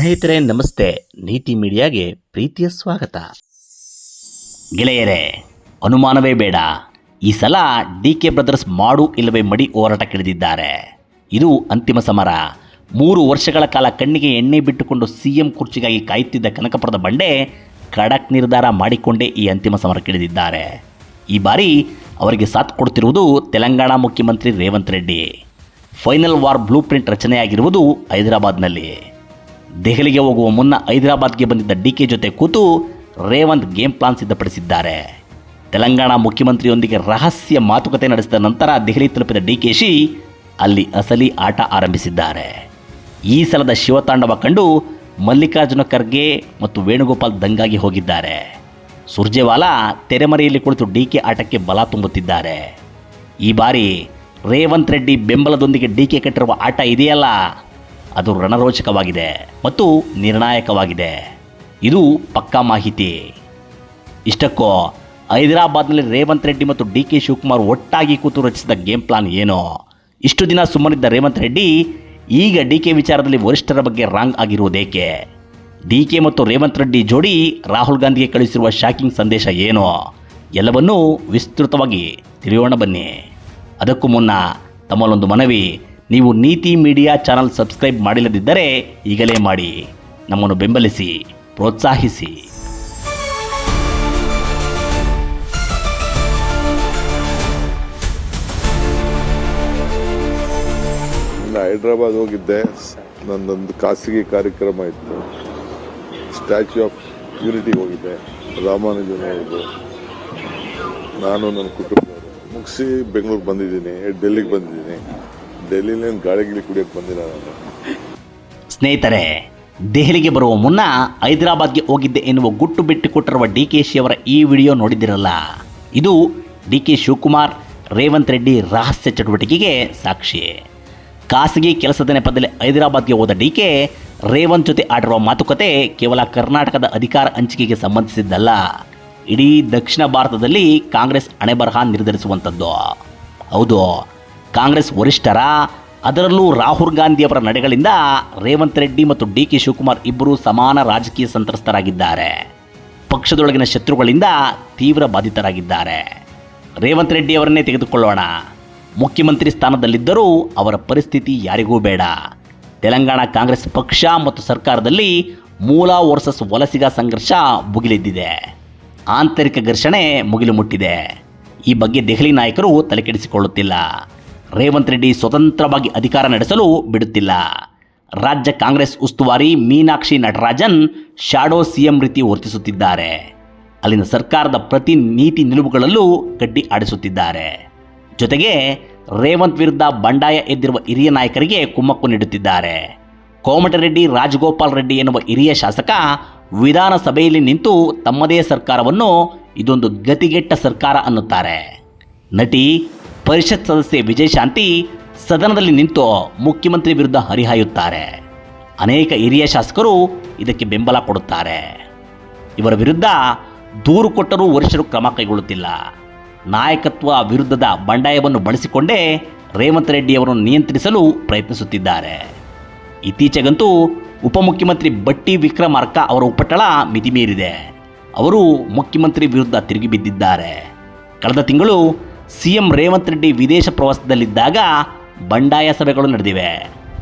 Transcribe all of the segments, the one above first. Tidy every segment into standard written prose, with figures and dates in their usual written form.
ಸ್ನೇಹಿತರೆ ನಮಸ್ತೆ, ನೀತಿ ಮೀಡಿಯಾಗೆ ಪ್ರೀತಿಯ ಸ್ವಾಗತ. ಗೆಳೆಯರೇ, ಅನುಮಾನವೇ ಬೇಡ, ಈ ಸಲ ಡಿ.ಕೆ ಬ್ರದರ್ಸ್ ಮಾಡು ಇಲ್ಲವೇ ಮಡಿ ಹೋರಾಟಕ್ಕಿಳಿದಿದ್ದಾರೆ. ಇದು ಅಂತಿಮ ಸಮರ. 3 ವರ್ಷಗಳ ಕಾಲ ಕಣ್ಣಿಗೆ ಎಣ್ಣೆ ಬಿಟ್ಟುಕೊಂಡು ಸಿಎಂ ಕುರ್ಚಿಗಾಗಿ ಕಾಯುತ್ತಿದ್ದ ಕನಕಪುರದ ಬಂಡೆ ಖಡಕ್ ನಿರ್ಧಾರ ಮಾಡಿಕೊಂಡೇ ಈ ಅಂತಿಮ ಸಮರಕ್ಕಿಳಿದಿದ್ದಾರೆ. ಈ ಬಾರಿ ಅವರಿಗೆ ಸಾಥ್ ಕೊಡ್ತಿರುವುದು ತೆಲಂಗಾಣ ಮುಖ್ಯಮಂತ್ರಿ Revanth Reddy. Final war blueprint ರಚನೆಯಾಗಿರುವುದು ಹೈದರಾಬಾದ್ನಲ್ಲಿ. ದೆಹಲಿಗೆ ಹೋಗುವ ಮುನ್ನ ಹೈದರಾಬಾದ್ಗೆ ಬಂದಿದ್ದ ಡಿ.ಕೆ ಜೊತೆ ಕೂತು ರೇವಂತ್ ಗೇಮ್ ಪ್ಲಾನ್ ಸಿದ್ಧಪಡಿಸಿದ್ದಾರೆ. ತೆಲಂಗಾಣ ಮುಖ್ಯಮಂತ್ರಿಯೊಂದಿಗೆ ರಹಸ್ಯ ಮಾತುಕತೆ ನಡೆಸಿದ ನಂತರ ದೆಹಲಿ ತಲುಪಿದ ಡಿ.ಕೆ.ಶಿ ಅಲ್ಲಿ ಅಸಲಿ ಆಟ ಆರಂಭಿಸಿದ್ದಾರೆ. ಈ ಸಲದ ಶಿವತಾಂಡವ ಕಂಡು ಮಲ್ಲಿಕಾರ್ಜುನ ಖರ್ಗೆ ಮತ್ತು ವೇಣುಗೋಪಾಲ್ ದಂಗಾಗಿ ಹೋಗಿದ್ದಾರೆ. ಸುರ್ಜೇವಾಲಾ ತೆರೆಮರೆಯಲ್ಲಿ ಕುಳಿತು ಡಿ.ಕೆ ಆಟಕ್ಕೆ ಬಲ ತುಂಬುತ್ತಿದ್ದಾರೆ. ಈ ಬಾರಿ ರೇವಂತ್ ರೆಡ್ಡಿ ಬೆಂಬಲದೊಂದಿಗೆ ಡಿ.ಕೆ ಕಟ್ಟಿರುವ ಆಟ ಇದೆಯಲ್ಲ, ಅದು ರಣರೋಚಕವಾಗಿದೆ ಮತ್ತು ನಿರ್ಣಾಯಕವಾಗಿದೆ. ಇದು ಪಕ್ಕಾ ಮಾಹಿತಿ. ಇಷ್ಟಕ್ಕೂ ಹೈದರಾಬಾದ್ನಲ್ಲಿ ರೇವಂತ್ ರೆಡ್ಡಿ ಮತ್ತು ಡಿ.ಕೆ ಶಿವಕುಮಾರ್ ಒಟ್ಟಾಗಿ ಕೂತು ರಚಿಸಿದ ಗೇಮ್ ಪ್ಲಾನ್ ಏನು? ಇಷ್ಟು ದಿನ ಸುಮ್ಮನಿದ್ದ ರೇವಂತ್ ರೆಡ್ಡಿ ಈಗ ಡಿ.ಕೆ ವಿಚಾರದಲ್ಲಿ ವರಿಷ್ಠರ ಬಗ್ಗೆ ರಾಂಗ್ ಆಗಿರುವುದೇಕೆ? ಡಿ.ಕೆ ಮತ್ತು ರೇವಂತ್ ರೆಡ್ಡಿ ಜೋಡಿ ರಾಹುಲ್ ಗಾಂಧಿಗೆ ಕಳಿಸಿರುವ ಶಾಕಿಂಗ್ ಸಂದೇಶ ಏನು? ಎಲ್ಲವನ್ನೂ ವಿಸ್ತೃತವಾಗಿ ತಿಳಿಯೋಣ ಬನ್ನಿ. ಅದಕ್ಕೂ ಮುನ್ನ ತಮ್ಮಲ್ಲೊಂದು ಮನವಿ, ನೀವು ನೀತಿ ಮೀಡಿಯಾ ಚಾನಲ್ ಸಬ್ಸ್ಕ್ರೈಬ್ ಮಾಡಿಲ್ಲದಿದ್ದರೆ ಈಗಲೇ ಮಾಡಿ, ನಮ್ಮನ್ನು ಬೆಂಬಲಿಸಿ, ಪ್ರೋತ್ಸಾಹಿಸಿ. ಹೈದ್ರಾಬಾದ್ ಹೋಗಿದ್ದೆ, ನಂದೊಂದು ಖಾಸಗಿ ಕಾರ್ಯಕ್ರಮ ಇತ್ತು. ಸ್ಟ್ಯಾಚ್ಯೂ ಆಫ್ ಯೂನಿಟಿಗೆ ಹೋಗಿದ್ದೆ, ರಾಮಾನುಜನ್ ಅವರು, ನಾನು ನನ್ನ ಕುಟುಂಬದವರು ಮುಗಿಸಿ ಬೆಂಗಳೂರಿಗೆ ಬಂದಿದ್ದೀನಿ. ಡೆಲ್ಲಿಗೆ ಬಂದಿದ್ದೀನಿ. ಡೆಲ್ಲಿಲೇನು ಗಾಳಿ ಕುಡಿಯೋಕ್ಕೆ ಬಂದಿಲ್ಲ ನಾನು. ಸ್ನೇಹಿತರೆ, ದೆಹಲಿಗೆ ಬರುವ ಮುನ್ನ ಹೈದರಾಬಾದ್ಗೆ ಹೋಗಿದ್ದೆ ಎನ್ನುವ ಗುಟ್ಟು ಬಿಟ್ಟುಕೊಟ್ಟಿರುವ ಡಿ.ಕೆ.ಶಿ ಅವರ ಈ ವಿಡಿಯೋ ನೋಡಿದಿರಲ್ಲ. ಇದು ಡಿ.ಕೆ ಶಿವಕುಮಾರ್ ರೇವಂತ್ ರೆಡ್ಡಿ ರಹಸ್ಯ ಚಟುವಟಿಕೆಗೆ ಸಾಕ್ಷಿ. ಖಾಸಗಿ ಕೆಲಸದ ನೆಪದಲ್ಲಿ ಹೈದರಾಬಾದ್ಗೆ ಹೋದ ಡಿ.ಕೆ ರೇವಂತ್ ಜೊತೆ ಆಡಿರುವ ಮಾತುಕತೆ ಕೇವಲ ಕರ್ನಾಟಕದ ಅಧಿಕಾರ ಹಂಚಿಕೆಗೆ ಸಂಬಂಧಿಸಿದ್ದಲ್ಲ, ಇಡೀ ದಕ್ಷಿಣ ಭಾರತದಲ್ಲಿ ಕಾಂಗ್ರೆಸ್ ಹಣೆಬರಹ ನಿರ್ಧರಿಸುವಂಥದ್ದು. ಹೌದು, ಕಾಂಗ್ರೆಸ್ ವರಿಷ್ಠರ, ಅದರಲ್ಲೂ ರಾಹುಲ್ ಗಾಂಧಿಯವರ ನಡೆಗಳಿಂದ ರೇವಂತ್ ರೆಡ್ಡಿ ಮತ್ತು ಡಿ.ಕೆ ಶಿವಕುಮಾರ್ ಇಬ್ಬರು ಸಮಾನ ರಾಜಕೀಯ ಸಂತ್ರಸ್ತರಾಗಿದ್ದಾರೆ. ಪಕ್ಷದೊಳಗಿನ ಶತ್ರುಗಳಿಂದ ತೀವ್ರ ಬಾಧಿತರಾಗಿದ್ದಾರೆ. ರೇವಂತ್ ರೆಡ್ಡಿ ಅವರನ್ನೇ ತೆಗೆದುಕೊಳ್ಳೋಣ. ಮುಖ್ಯಮಂತ್ರಿ ಸ್ಥಾನದಲ್ಲಿದ್ದರೂ ಅವರ ಪರಿಸ್ಥಿತಿ ಯಾರಿಗೂ ಬೇಡ. ತೆಲಂಗಾಣ ಕಾಂಗ್ರೆಸ್ ಪಕ್ಷ ಮತ್ತು ಸರ್ಕಾರದಲ್ಲಿ ಮೂಲ ವರ್ಸಸ್ ವಲಸಿಗ ಸಂಘರ್ಷ ಭುಗಿಲೆದ್ದಿದೆ. ಆಂತರಿಕ ಘರ್ಷಣೆ ಮುಗಿಲು ಮುಟ್ಟಿದೆ. ಈ ಬಗ್ಗೆ ದೆಹಲಿ ನಾಯಕರು ತಲೆಕೆಡಿಸಿಕೊಳ್ಳುತ್ತಿಲ್ಲ. ರೇವಂತ್ ರೆಡ್ಡಿ ಸ್ವತಂತ್ರವಾಗಿ ಅಧಿಕಾರ ನಡೆಸಲು ಬಿಡುತ್ತಿಲ್ಲ. ರಾಜ್ಯ ಕಾಂಗ್ರೆಸ್ ಉಸ್ತುವಾರಿ ಮೀನಾಕ್ಷಿ ನಟರಾಜನ್ ಶಾಡೋ ಸಿಎಂ ರೀತಿ ವರ್ತಿಸುತ್ತಿದ್ದಾರೆ. ಅಲ್ಲಿನ ಸರ್ಕಾರದ ಪ್ರತಿ ನೀತಿ ನಿಲುವುಗಳಲ್ಲೂ ಕಡ್ಡಿ ಆಡಿಸುತ್ತಿದ್ದಾರೆ. ಜೊತೆಗೆ ರೇವಂತ್ ವಿರುದ್ಧ ಬಂಡಾಯ ಎದ್ದಿರುವ ಹಿರಿಯ ನಾಯಕರಿಗೆ ಕುಮ್ಮಕ್ಕು ನೀಡುತ್ತಿದ್ದಾರೆ. ಕೋಮಟರೆಡ್ಡಿ ರಾಜಗೋಪಾಲ್ ರೆಡ್ಡಿ ಎನ್ನುವ ಹಿರಿಯ ಶಾಸಕ ವಿಧಾನಸಭೆಯಲ್ಲಿ ನಿಂತು ತಮ್ಮದೇ ಸರ್ಕಾರವನ್ನು ಇದೊಂದು ಗತಿಗೆಟ್ಟ ಸರ್ಕಾರ ಅನ್ನುತ್ತಾರೆ. ನಟಿ ಪರಿಷತ್ ಸದಸ್ಯೆ ವಿಜಯಶಾಂತಿ ಸದನದಲ್ಲಿ ನಿಂತು ಮುಖ್ಯಮಂತ್ರಿ ವಿರುದ್ಧ ಹರಿಹಾಯುತ್ತಾರೆ. ಅನೇಕ ಹಿರಿಯ ಶಾಸಕರು ಇದಕ್ಕೆ ಬೆಂಬಲ ಕೊಡುತ್ತಾರೆ. ಇವರ ವಿರುದ್ಧ ದೂರು ಕೊಟ್ಟರೂ ವರಿಷ್ಠರು ಕ್ರಮ ಕೈಗೊಳ್ಳುತ್ತಿಲ್ಲ. ನಾಯಕತ್ವ ವಿರುದ್ಧದ ಬಂಡಾಯವನ್ನು ಬಳಸಿಕೊಂಡೇ ರೇವಂತ್ ರೆಡ್ಡಿ ಅವರನ್ನು ನಿಯಂತ್ರಿಸಲು ಪ್ರಯತ್ನಿಸುತ್ತಿದ್ದಾರೆ. ಇತ್ತೀಚೆಗಂತೂ ಉಪಮುಖ್ಯಮಂತ್ರಿ ಬಟ್ಟಿ ವಿಕ್ರಮಾರ್ಕ ಅವರ ಉಪಟಳ ಮಿತಿಮೀರಿದೆ. ಅವರು ಮುಖ್ಯಮಂತ್ರಿ ವಿರುದ್ಧ ತಿರುಗಿ ಬಿದ್ದಿದ್ದಾರೆ. ಕಳೆದ ತಿಂಗಳು ಸಿಎಂ ರೇವಂತ್ ರೆಡ್ಡಿ ವಿದೇಶ ಪ್ರವಾಸದಲ್ಲಿದ್ದಾಗ ಬಂಡಾಯ ಸಭೆಗಳು ನಡೆದಿವೆ.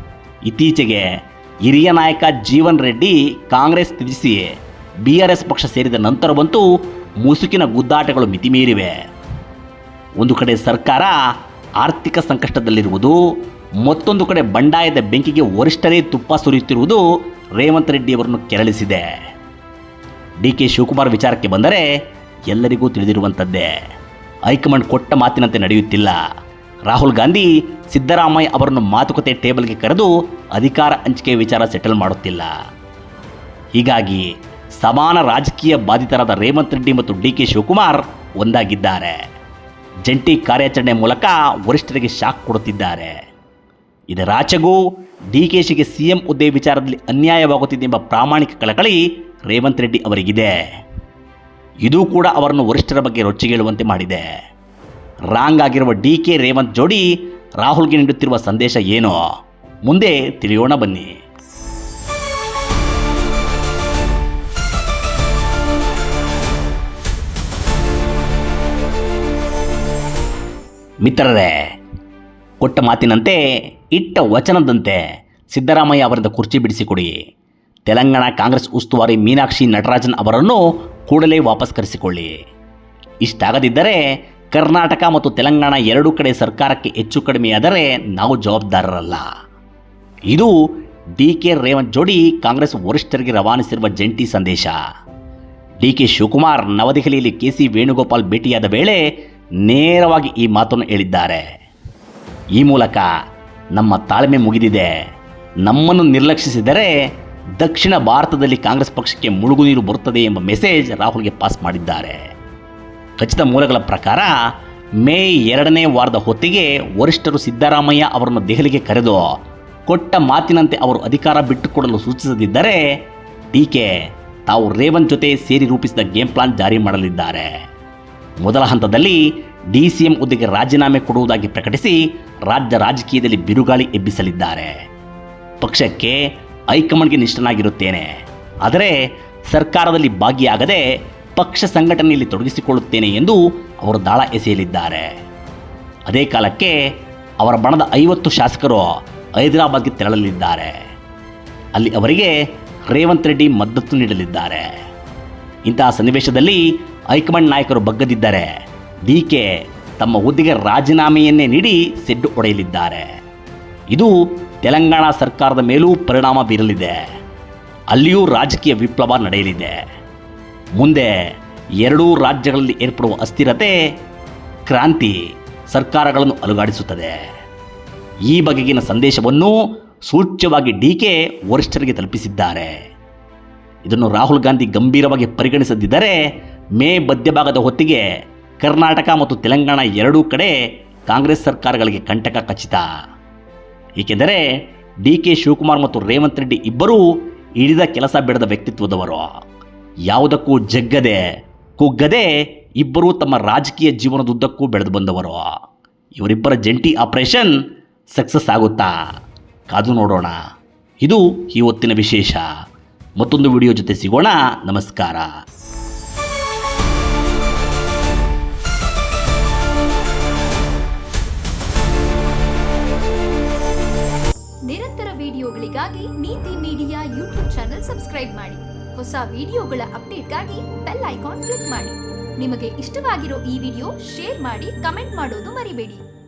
ಇತ್ತೀಚೆಗೆ ಹಿರಿಯ ನಾಯಕ ಜೀವನ್ ರೆಡ್ಡಿ ಕಾಂಗ್ರೆಸ್ ತ್ಯಜಿಸಿ BRS ಪಕ್ಷ ಸೇರಿದ ನಂತರವಂತೂ ಮುಸುಕಿನ ಗುದ್ದಾಟಗಳು ಮಿತಿಮೀರಿವೆ. ಒಂದು ಕಡೆ ಸರ್ಕಾರ ಆರ್ಥಿಕ ಸಂಕಷ್ಟದಲ್ಲಿರುವುದು, ಮತ್ತೊಂದು ಕಡೆ ಬಂಡಾಯದ ಬೆಂಕಿಗೆ ವರಿಷ್ಠರೇ ತುಪ್ಪ ಸುರಿಯುತ್ತಿರುವುದು ರೇವಂತ್ ರೆಡ್ಡಿ ಅವರನ್ನು ಕೆರಳಿಸಿದೆ. ಡಿ.ಕೆ ಶಿವಕುಮಾರ್ ವಿಚಾರಕ್ಕೆ ಬಂದರೆ ಎಲ್ಲರಿಗೂ ತಿಳಿದಿರುವಂಥದ್ದೇ. ಹೈಕಮಾಂಡ್ ಕೊಟ್ಟ ಮಾತಿನಂತೆ ನಡೆಯುತ್ತಿಲ್ಲ. ರಾಹುಲ್ ಗಾಂಧಿ ಸಿದ್ದರಾಮಯ್ಯ ಅವರನ್ನು ಮಾತುಕತೆ ಟೇಬಲ್ಗೆ ಕರೆದು ಅಧಿಕಾರ ಹಂಚಿಕೆ ವಿಚಾರ ಸೆಟಲ್ ಮಾಡುತ್ತಿಲ್ಲ. ಹೀಗಾಗಿ ಸಮಾನ ರಾಜಕೀಯ ಬಾಧಿತರಾದ ರೇವಂತ್ ರೆಡ್ಡಿ ಮತ್ತು ಡಿ.ಕೆ ಶಿವಕುಮಾರ್ ಒಂದಾಗಿದ್ದಾರೆ. ಜಂಟಿ ಕಾರ್ಯಾಚರಣೆ ಮೂಲಕ ವರಿಷ್ಠರಿಗೆ ಶಾಕ್ ಕೊಡುತ್ತಿದ್ದಾರೆ. ಇದರಾಚೆಗೂ ಡಿ.ಕೆ.ಶಿಗೆ ಸಿಎಂ ಹುದ್ದೆ ವಿಚಾರದಲ್ಲಿ ಅನ್ಯಾಯವಾಗುತ್ತಿದೆ ಎಂಬ ಪ್ರಾಮಾಣಿಕ ಕಳಕಳಿ ರೇವಂತ್ ರೆಡ್ಡಿ ಅವರಿಗಿದೆ. ಇದು ಕೂಡ ಅವರನ್ನು ವರಿಷ್ಠರ ಬಗ್ಗೆ ರೊಚ್ಚಿಗೇಳುವಂತೆ ಮಾಡಿದೆ. ರಾಂಗ್ ಆಗಿರುವ ಡಿ.ಕೆ ರೇವಂತ್ ಜೋಡಿ ರಾಹುಲ್ಗೆ ನೀಡುತ್ತಿರುವ ಸಂದೇಶ ಏನು? ಮುಂದೆ ತಿಳಿಯೋಣ ಬನ್ನಿ. ಮಿತ್ರರೇ, ಕೊಟ್ಟ ಮಾತಿನಂತೆ ಇಟ್ಟ ವಚನದಂತೆ ಸಿದ್ದರಾಮಯ್ಯ ಅವರಿಂದ ಕುರ್ಚಿ ಬಿಡಿಸಿಕೊಡಿ. ತೆಲಂಗಾಣ ಕಾಂಗ್ರೆಸ್ ಉಸ್ತುವಾರಿ ಮೀನಾಕ್ಷಿ ನಟರಾಜನ್ ಅವರನ್ನು ಕೂಡಲೇ ವಾಪಸ್ ಕರೆಸಿಕೊಳ್ಳಿ. ಇಷ್ಟಾಗದಿದ್ದರೆ ಕರ್ನಾಟಕ ಮತ್ತು ತೆಲಂಗಾಣ ಎರಡೂ ಕಡೆ ಸರ್ಕಾರಕ್ಕೆ ಹೆಚ್ಚು ಕಡಿಮೆಯಾದರೆ ನಾವು ಜವಾಬ್ದಾರರಲ್ಲ. ಇದು ಡಿ.ಕೆ. ರೇವಂತ್ ಜೋಡಿ ಕಾಂಗ್ರೆಸ್ ವರಿಷ್ಠರಿಗೆ ರವಾನಿಸಿರುವ ಜಂಟಿ ಸಂದೇಶ. ಡಿ.ಕೆ. ಶಿವಕುಮಾರ್ ನವದೆಹಲಿಯಲ್ಲಿ ಕೆ.ಸಿ. ವೇಣುಗೋಪಾಲ್ ಭೇಟಿಯಾದ ವೇಳೆ ನೇರವಾಗಿ ಈ ಮಾತನ್ನು ಹೇಳಿದ್ದಾರೆ. ಈ ಮೂಲಕ ನಮ್ಮ ತಾಳ್ಮೆ ಮುಗಿದಿದೆ, ನಮ್ಮನ್ನು ನಿರ್ಲಕ್ಷಿಸಿದರೆ ದಕ್ಷಿಣ ಭಾರತದಲ್ಲಿ ಕಾಂಗ್ರೆಸ್ ಪಕ್ಷಕ್ಕೆ ಮುಳುಗು ನೀರು ಬರುತ್ತದೆ ಎಂಬ ಮೆಸೇಜ್ ರಾಹುಲ್ಗೆ ಪಾಸ್ ಮಾಡಿದ್ದಾರೆ. ಖಚಿತ ಮೂಲಗಳ ಪ್ರಕಾರ ಮೇ 2ನೇ ವಾರದ ಹೊತ್ತಿಗೆ ವರಿಷ್ಠರು ಸಿದ್ದರಾಮಯ್ಯ ಅವರನ್ನು ದೆಹಲಿಗೆ ಕರೆದು ಕೊಟ್ಟ ಮಾತಿನಂತೆ ಅವರು ಅಧಿಕಾರ ಬಿಟ್ಟುಕೊಡಲು ಸೂಚಿಸದಿದ್ದರೆ ಡಿ.ಕೆ. ತಾವು ರೇವಂತ್ ಜೊತೆ ಸೇರಿ ರೂಪಿಸಿದ ಗೇಮ್ ಪ್ಲಾನ್ ಜಾರಿ ಮಾಡಲಿದ್ದಾರೆ. ಮೊದಲ ಹಂತದಲ್ಲಿ ಡಿ.ಸಿ.ಎಂ ಹುದ್ದೆಗೆ ರಾಜೀನಾಮೆ ಕೊಡುವುದಾಗಿ ಪ್ರಕಟಿಸಿ ರಾಜ್ಯ ರಾಜಕೀಯದಲ್ಲಿ ಬಿರುಗಾಳಿ ಎಬ್ಬಿಸಲಿದ್ದಾರೆ. ಪಕ್ಷಕ್ಕೆ ಹೈಕಮಾಂಡ್ಗೆ ನಿಷ್ಠನಾಗಿರುತ್ತೇನೆ, ಆದರೆ ಸರ್ಕಾರದಲ್ಲಿ ಭಾಗಿಯಾಗದೆ ಪಕ್ಷ ಸಂಘಟನೆಯಲ್ಲಿ ತೊಡಗಿಸಿಕೊಳ್ಳುತ್ತೇನೆ ಎಂದು ಅವರು ದಾಳ ಎಸೆಯಲಿದ್ದಾರೆ. ಅದೇ ಕಾಲಕ್ಕೆ ಅವರ ಬಣದ 50 ಶಾಸಕರು ಹೈದರಾಬಾದ್ಗೆ ತೆರಳಲಿದ್ದಾರೆ. ಅಲ್ಲಿ ಅವರಿಗೆ ರೇವಂತ್ ರೆಡ್ಡಿ ಮದ್ದತು ನೀಡಲಿದ್ದಾರೆ. ಇಂತಹ ಸನ್ನಿವೇಶದಲ್ಲಿ ಹೈಕಮಾಂಡ್ ನಾಯಕರು ಬಗ್ಗದಿದ್ದರೆ ಡಿ.ಕೆ. ತಮ್ಮ ಹುದ್ದೆಗೆ ರಾಜೀನಾಮೆಯನ್ನೇ ನೀಡಿ ಸೆಡ್ಡು ಹೊಡೆಯಲಿದ್ದಾರೆ. ಇದು ತೆಲಂಗಾಣ ಸರ್ಕಾರದ ಮೇಲೂ ಪರಿಣಾಮ ಬೀರಲಿದೆ. ಅಲ್ಲಿಯೂ ರಾಜಕೀಯ ವಿಪ್ಲವ ನಡೆಯಲಿದೆ. ಮುಂದೆ ಎರಡೂ ರಾಜ್ಯಗಳಲ್ಲಿ ಏರ್ಪಡುವ ಅಸ್ಥಿರತೆ, ಕ್ರಾಂತಿ ಸರ್ಕಾರಗಳನ್ನು ಅಲುಗಾಡಿಸುತ್ತದೆ. ಈ ಬಗೆಗಿನ ಸಂದೇಶವನ್ನು ಸೂಚ್ಯವಾಗಿ ಡಿ.ಕೆ. ವರಿಷ್ಠರಿಗೆ ತಲುಪಿಸಿದ್ದಾರೆ. ಇದನ್ನು ರಾಹುಲ್ ಗಾಂಧಿ ಗಂಭೀರವಾಗಿ ಪರಿಗಣಿಸದಿದ್ದರೆ ಮೇ ಮಧ್ಯಭಾಗದ ಹೊತ್ತಿಗೆ ಕರ್ನಾಟಕ ಮತ್ತು ತೆಲಂಗಾಣ ಎರಡೂ ಕಡೆ ಕಾಂಗ್ರೆಸ್ ಸರ್ಕಾರಗಳಿಗೆ ಕಂಟಕ ಖಚಿತ. ಏಕೆಂದರೆ ಡಿ.ಕೆ. ಶಿವಕುಮಾರ್ ಮತ್ತು ರೇವಂತ್ ರೆಡ್ಡಿ ಇಬ್ಬರೂ ಹಿಡಿದ ಕೆಲಸ ಬಿಡದ ವ್ಯಕ್ತಿತ್ವದವರು. ಯಾವುದಕ್ಕೂ ಜಗ್ಗದೆ ಕುಗ್ಗದೆ ಇಬ್ಬರೂ ತಮ್ಮ ರಾಜಕೀಯ ಜೀವನದುದ್ದಕ್ಕೂ ಬೆಳೆದು ಬಂದವರು. ಇವರಿಬ್ಬರ ಜಂಟಿ ಆಪರೇಷನ್ ಸಕ್ಸಸ್ ಆಗುತ್ತಾ? ಕಾದು ನೋಡೋಣ. ಇದು ಈ ಹೊತ್ತಿನ ವಿಶೇಷ. ಮತ್ತೊಂದು ವಿಡಿಯೋ ಜೊತೆ ಸಿಗೋಣ. ನಮಸ್ಕಾರ. ನಿರಂತರ ವಿಡಿಯೋಗಳಿಗಾಗಿ ನೀತಿ ಮೀಡಿಯಾ ಯೂಟ್ಯೂಬ್ ಚಾನೆಲ್ ಸಬ್ಸ್ಕ್ರೈಬ್ ಮಾಡಿ. ಹೊಸ ವಿಡಿಯೋಗಳ ಅಪ್ಡೇಟ್ಗಾಗಿ ಬೆಲ್ ಐಕಾನ್ ಕ್ಲಿಕ್ ಮಾಡಿ. ನಿಮಗೆ ಇಷ್ಟವಾಗಿರೋ ಈ ವಿಡಿಯೋ ಶೇರ್ ಮಾಡಿ, ಕಮೆಂಟ್ ಮಾಡೋದು ಮರಿಬೇಡಿ.